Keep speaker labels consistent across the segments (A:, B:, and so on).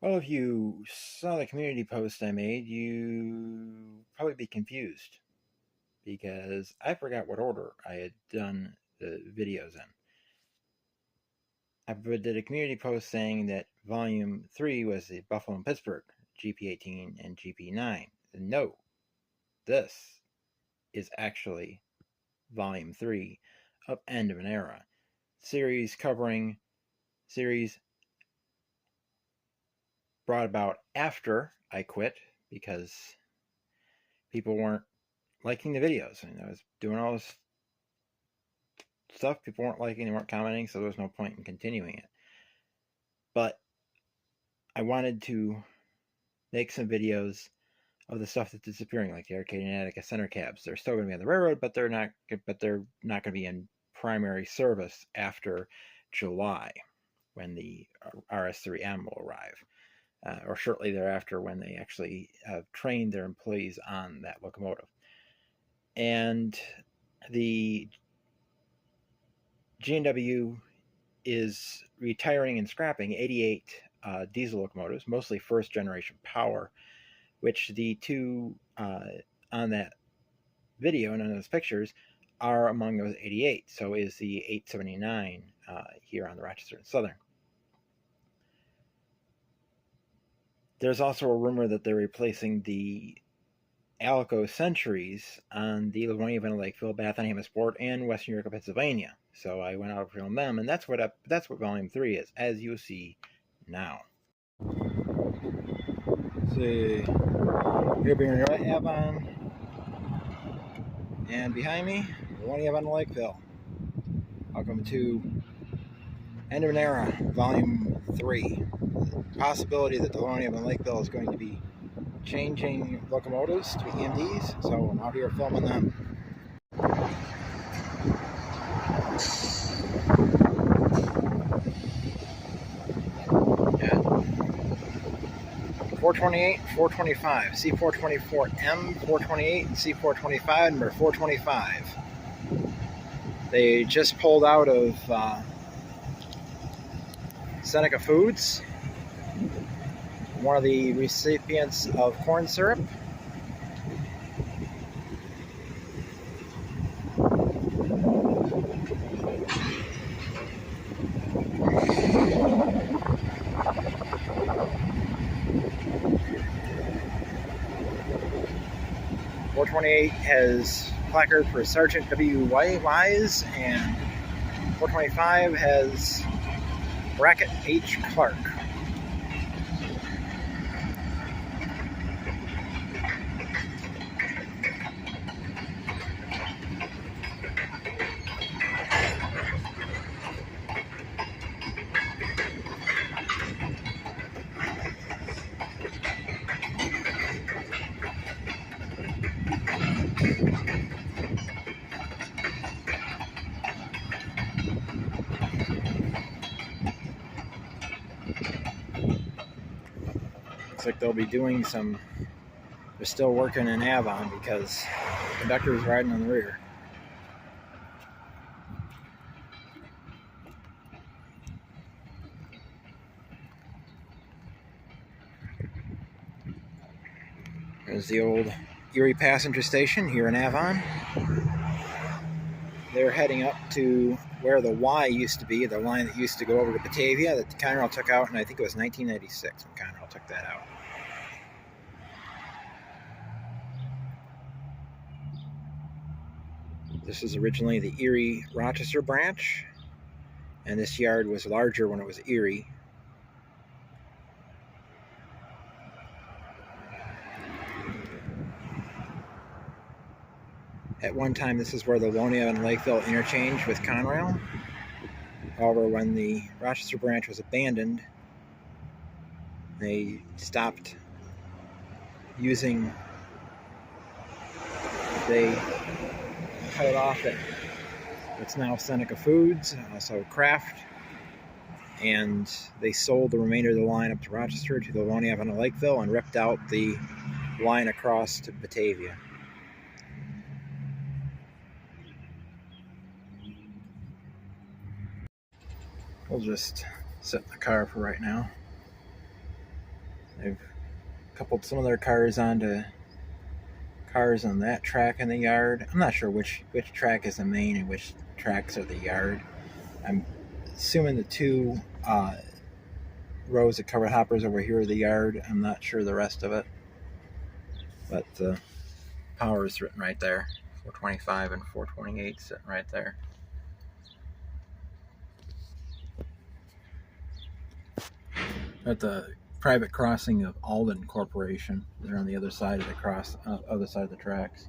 A: Well, if you saw the community post I made, you probably be confused because I forgot what order I had done the videos in. I did a community post saying that Volume 3 was the Buffalo and Pittsburgh, GP18 and GP9. And no, this is actually Volume 3 of End of an Era. Series brought about after I quit because people weren't liking the videos. And I was doing all this stuff people weren't liking, they weren't commenting, so there was no point in continuing it. But I wanted to make some videos of the stuff that's disappearing, like the Arcade and Attica center cabs. They're still going to be on the railroad, but they're not going to be in primary service after July, when the RS3M will arrive, or shortly thereafter when they actually have trained their employees on that locomotive. And the G&W is retiring and scrapping 88 diesel locomotives, mostly first generation power, which the two on that video and on those pictures are among those 88. So is the 879 here on the Rochester and Southern. There's also a rumor that they're replacing the ALCO Centuries on the Livonia Avon Lakeville, Bath and Hamasport, and Western York, Pennsylvania. So I went out and filmed them, and that's what Volume 3 is, as you see now. See, here being Avon, and behind me, Livonia Avon Lakeville. Welcome to End of an Era, Volume 3. The possibility that the Livonia Avon Lakeville is going to be changing locomotives to be EMDs, so I'm out here filming them. Yeah. 428, 425, C424M, 428, and C425, number 425. They just pulled out of Seneca Foods, one of the recipients of corn syrup. .428 has placard for Sergeant W. Wise, and 425 has Brackett H. Clark. Looks like they'll be doing some, they're still working in Avon because the conductor is riding on the rear. There's the old Erie passenger station here in Avon. They're heading up to where the Y used to be, the line that used to go over to Batavia that Conrail took out, and I think it was 1996 when Conrail took that out. This is originally the Erie Rochester branch, and this yard was larger when it was Erie. At one time, this is where the Livonia and Lakeville interchanged with Conrail. However, when the Rochester branch was abandoned, they stopped using, they cut it off at what's now Seneca Foods, also Kraft, and they sold the remainder of the line up to Rochester to the Livonia Avon Lakeville and ripped out the line across to Batavia. We'll just sit in the car for right now. They've coupled some of their cars onto cars on that track in the yard. I'm not sure which track is the main and which tracks are the yard. I'm assuming the two rows of covered hoppers over here are the yard. I'm not sure the rest of it. But the power is written right there. 425 and 428 sitting right there. At the private crossing of Alden Corporation, they're on the other side of the other side of the tracks.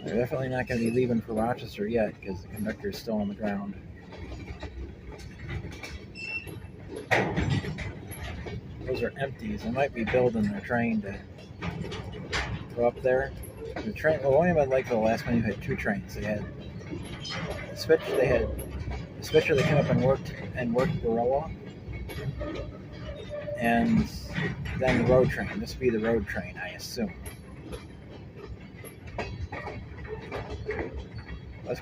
A: They're definitely not going to be leaving for Rochester yet because the conductor is still on the ground. Those are empties. They might be building their train to go up there. The train, Livonia Avon Lakeville, last time you had two trains. They had the switcher that came up and worked Barilla, and then the road train. This would be the road train, I assume.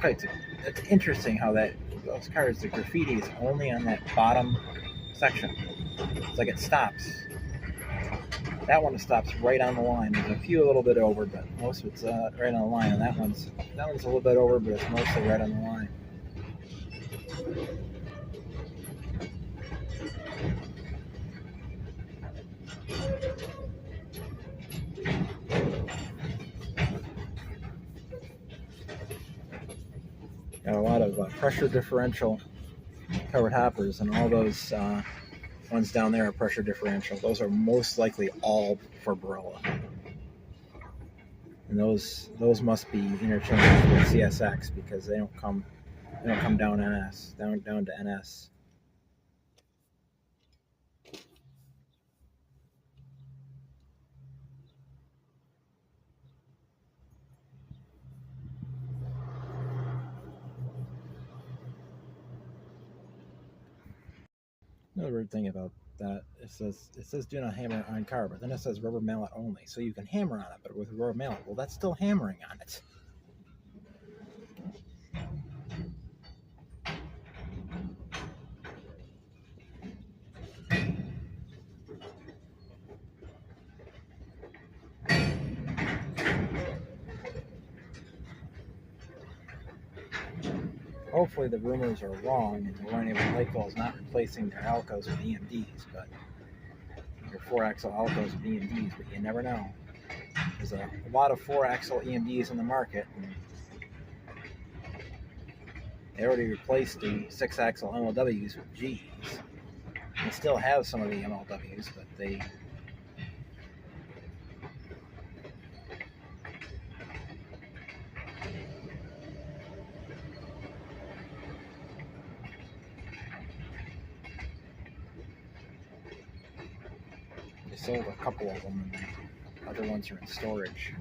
A: It's interesting how those cars, the graffiti is only on that bottom section. It's like it stops. That one stops right on the line. There's a few a little bit over, but most of it's right on the line. And that one's a little bit over, but it's mostly right on the line. Got a lot of pressure differential covered hoppers, and all those ones down there are pressure differential. Those are most likely all for Barilla, and those must be interchanged with CSX because they don't come down NS down to NS. Another weird thing about that, it says do not hammer on car, but then it says rubber mallet only. So you can hammer on it, but with rubber mallet, well, that's still hammering on it. Hopefully the rumors are wrong and Livonia Avon Lakeville is not replacing their ALCOs with EMDs, but your 4-axle ALCOs with EMDs, but you never know. There's a lot of 4-axle EMDs in the market, and they already replaced the 6-axle MLWs with Gs. They still have some of the MLWs, but they sold a couple of them, and the other ones are in storage.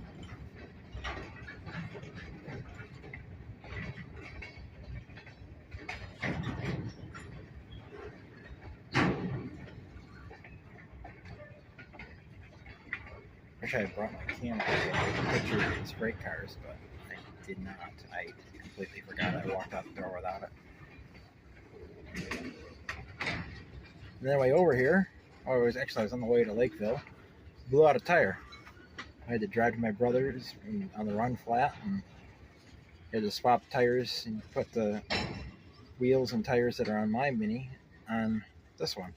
A: Wish I had brought my camera to picture these freight cars, but I did not. I completely forgot. I walked out the door without it. And then way over here, I was on the way to Lakeville, blew out a tire. I had to drive to my brother's on the run flat, and had to swap tires and put the wheels and tires that are on my Mini on this one.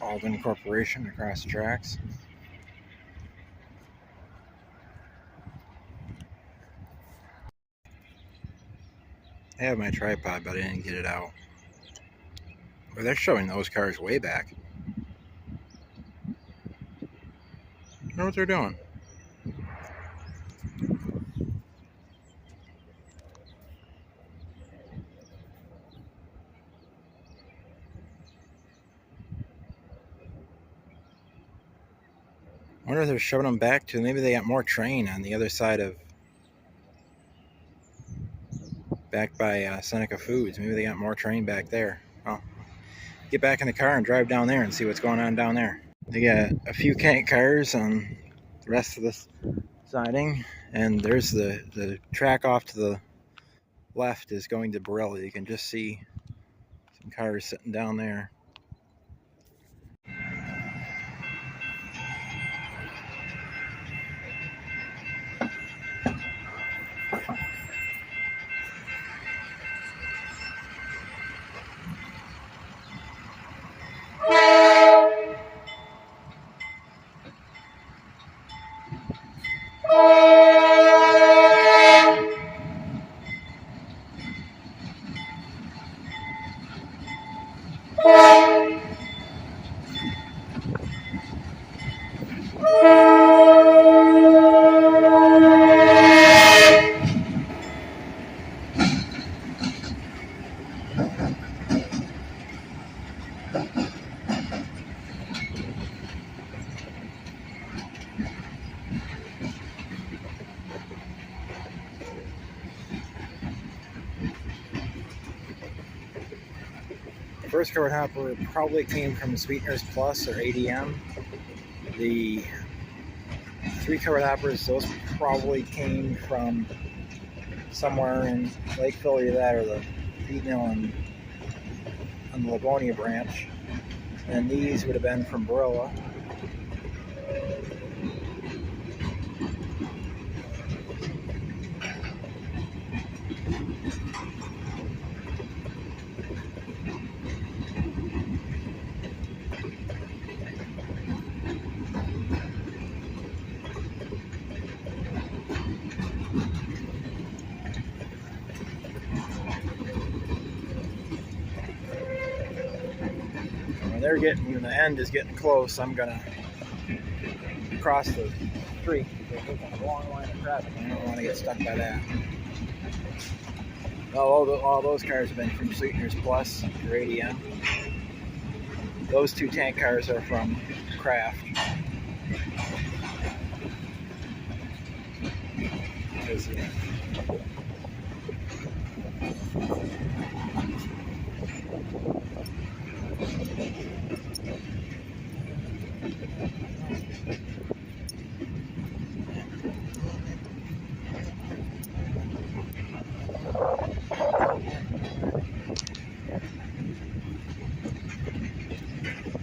A: Alden Corporation across the tracks. I have my tripod, but I didn't get it out. Well, they're showing those cars way back. I know what they're doing. I wonder if they're showing them back to, maybe they got more train on the other side of, back by Seneca Foods. Maybe they got more train back there. Oh, get back in the car and drive down there and see what's going on down there. They got a few tank cars on the rest of this siding, and there's the track off to the left is going to Borella. You can just see some cars sitting down there. The first covered hopper probably came from Sweeteners Plus or ADM. The 3 covered hoppers, those probably came from somewhere in Lakeville, either that or the feed mill on the Livonia branch. And these would have been from Borella. They're getting, the end is getting close. I'm gonna cross the street. There's a long line of traffic. I don't want to get stuck by that. All those cars have been from Sweeteners Plus or ADM. Those 2 tank cars are from Kraft.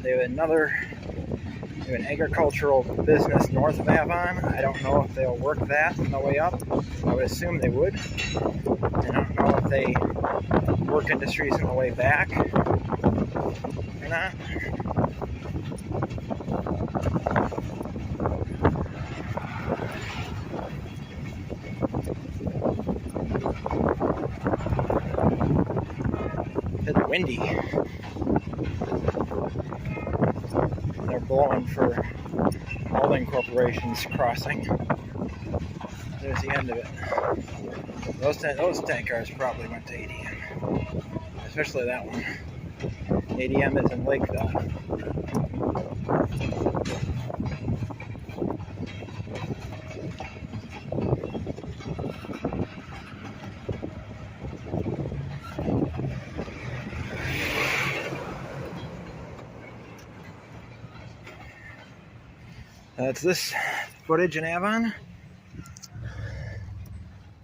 A: They have an agricultural business north of Avon. I don't know if they'll work that on the way up. I would assume they would. I don't know if they work industries on the way back or not. It's windy. They're blowing for Alden Corporation's crossing. There's the end of it. Those tank cars probably went to ADM, especially that one. ADM is in Lakeville. That's this footage in Avon.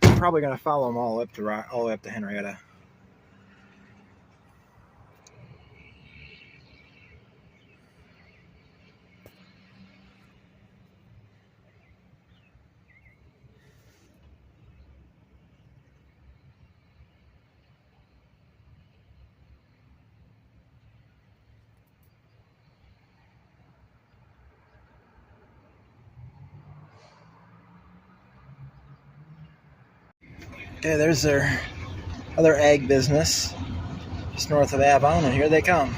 A: I'm probably going to follow them all the way up to Henrietta. Okay, there's their other ag business just north of Avon, and here they come.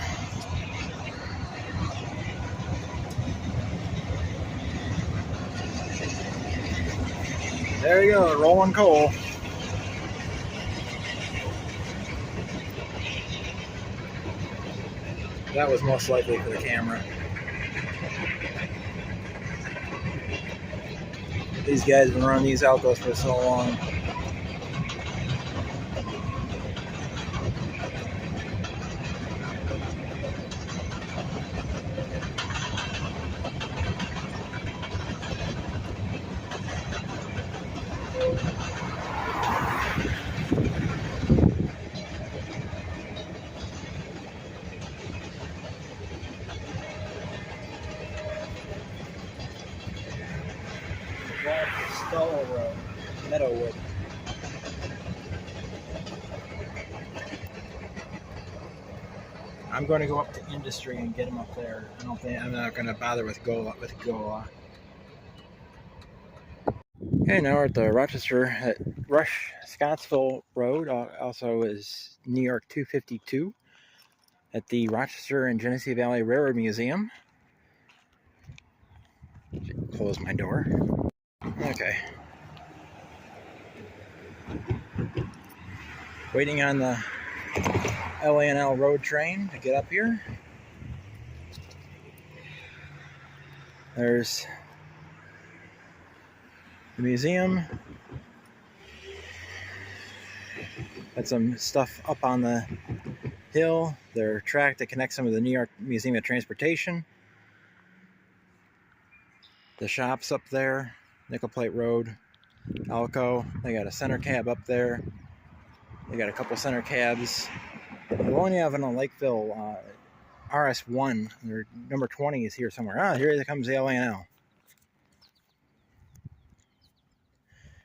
A: There you go, rolling coal. That was most likely for the camera. These guys have been running these ALCOs for so long. Stall Road, Meadowwood. I'm going to go up to Industry and get them up there. I'm not going to bother with Gola. Okay, now we're at the Rush Scottsville Road. Also is New York 252 at the Rochester and Genesee Valley Railroad Museum. Close my door. Okay. Waiting on the LANL road train to get up here. There's the museum. Got some stuff up on the hill. Their track that connects them to the New York Museum of Transportation. The shops up there, Nickel Plate Road, ALCO. They got a center cab up there. They got a couple center cabs. Livonia Avon Lakeville RS1, their number 20 is here somewhere. Ah, here comes the LANL.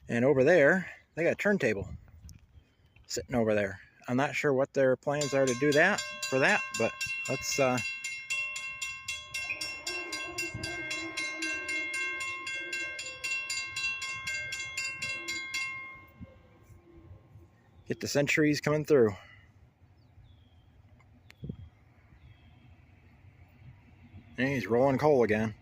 A: And over there, they got a turntable sitting over there. I'm not sure what their plans are to do that but let's get the centuries coming through. And he's rolling coal again.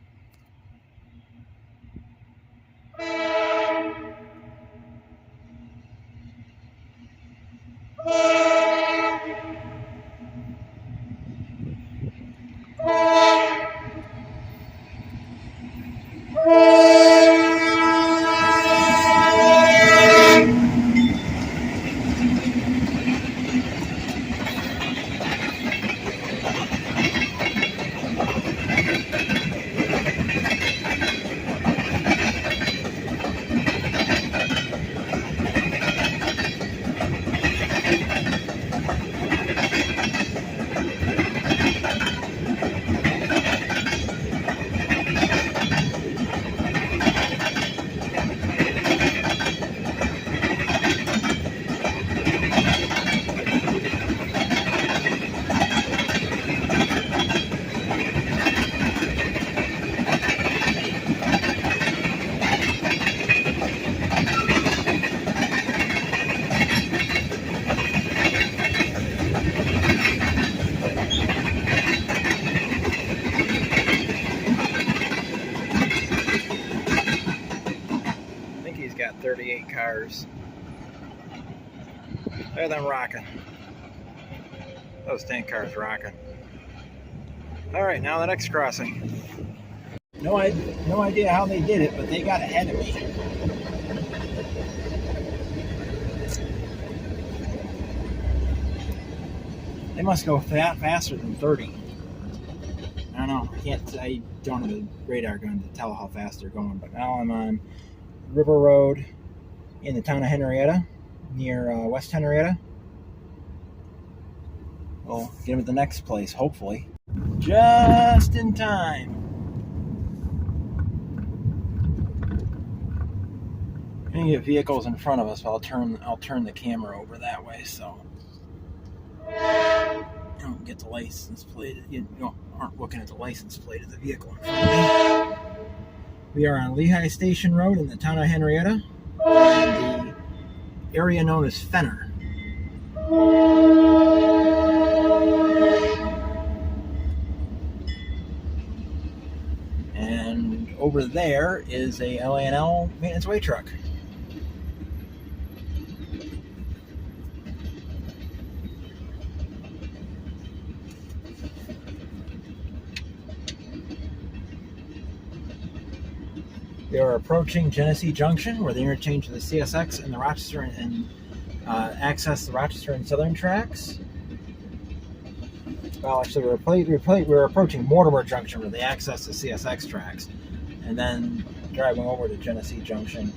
A: Got 38 cars. They're them rocking. Those tank cars rocking. All right, now the next crossing. No idea how they did it, but they got ahead of me. They must go faster than 30. I don't know. I don't have a radar gun to tell how fast they're going, but now I'm on River Road in the town of Henrietta, near West Henrietta. We'll get them at the next place, hopefully. Just in time. I'm gonna get vehicles in front of us, but I'll turn the camera over that way, so you don't get the license plate. You aren't looking at the license plate of the vehicle in front of me. We are on Lehigh Station Road in the town of Henrietta. And the area known as Fenner. And over there is a LA&L maintenance way truck. They are approaching Genesee Junction, where they interchange the CSX and the Rochester and access the Rochester and Southern tracks. Well, actually, we're approaching Mortimer Junction, where they access the CSX tracks, and then driving over to Genesee Junction.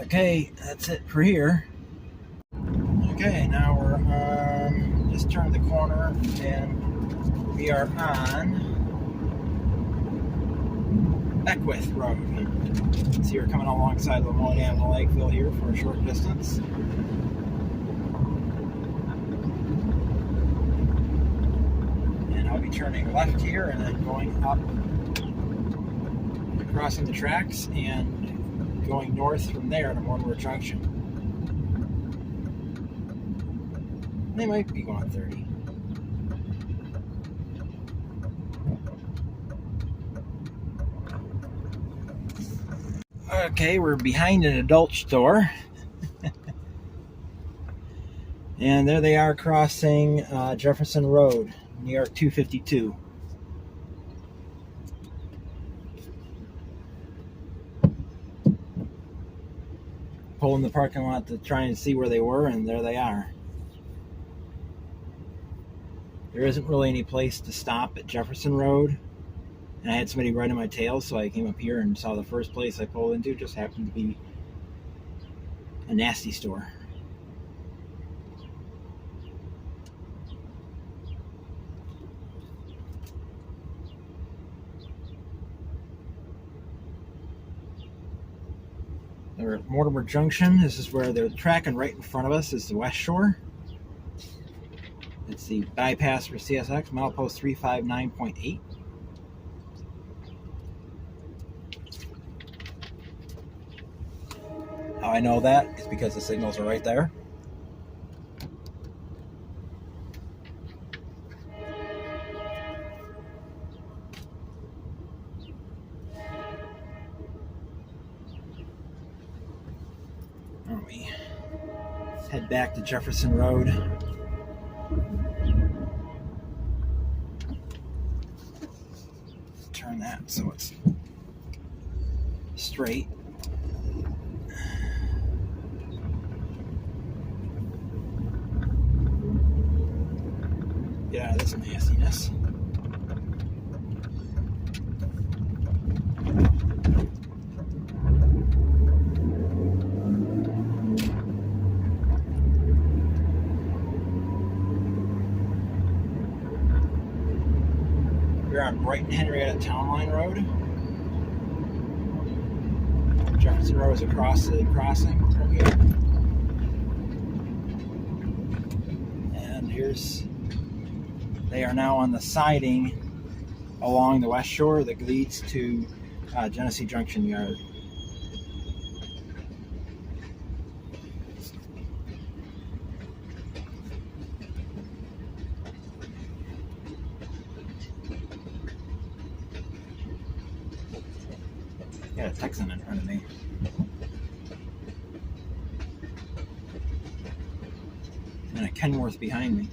A: Okay, that's it for here. Okay, now we're on, just turned the corner, and we are on Beckwith Road. So you're coming alongside Livonia Avon Lakeville here for a short distance. And I'll be turning left here and then going up, crossing the tracks, and going north from there to Mortimer Junction. They might be going 30. Okay, we're behind an adult store. And there they are crossing Jefferson Road, New York 252. Pulled in the parking lot to try and see where they were, and there they are. There isn't really any place to stop at Jefferson Road, and I had somebody riding my tail, so I came up here and saw the first place I pulled into. Just happened to be a nasty store. We're at Mortimer Junction. This is where they're tracking right in front of us is the West Shore. It's the bypass for CSX, milepost 359.8. How I know that is because the signals are right there. We head back to Jefferson Road. Turn that so it's straight. Get out of this nastiness. We're on Brighton Henrietta Town Line Road. Jefferson Road is across the crossing from here. And they are now on the siding along the West Shore that leads to Genesee Junction Yard. Got a Texan in front of me. And a Kenworth behind me.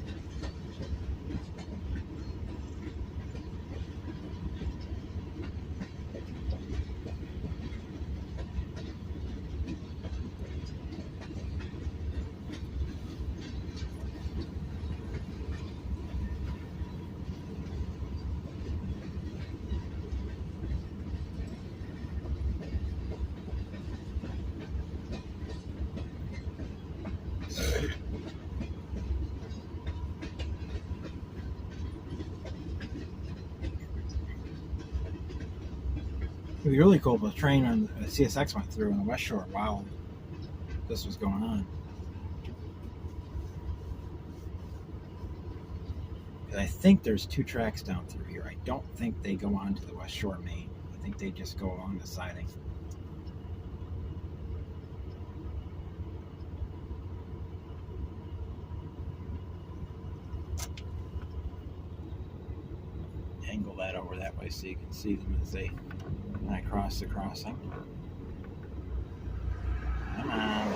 A: It'd be really cool if a train on the CSX went through on the West Shore while this was going on. I think there's 2 tracks down through here. I don't think they go on to the West Shore main. I think they just go along the siding. Angle that over that way so you can see them as they when I cross the crossing. Come on.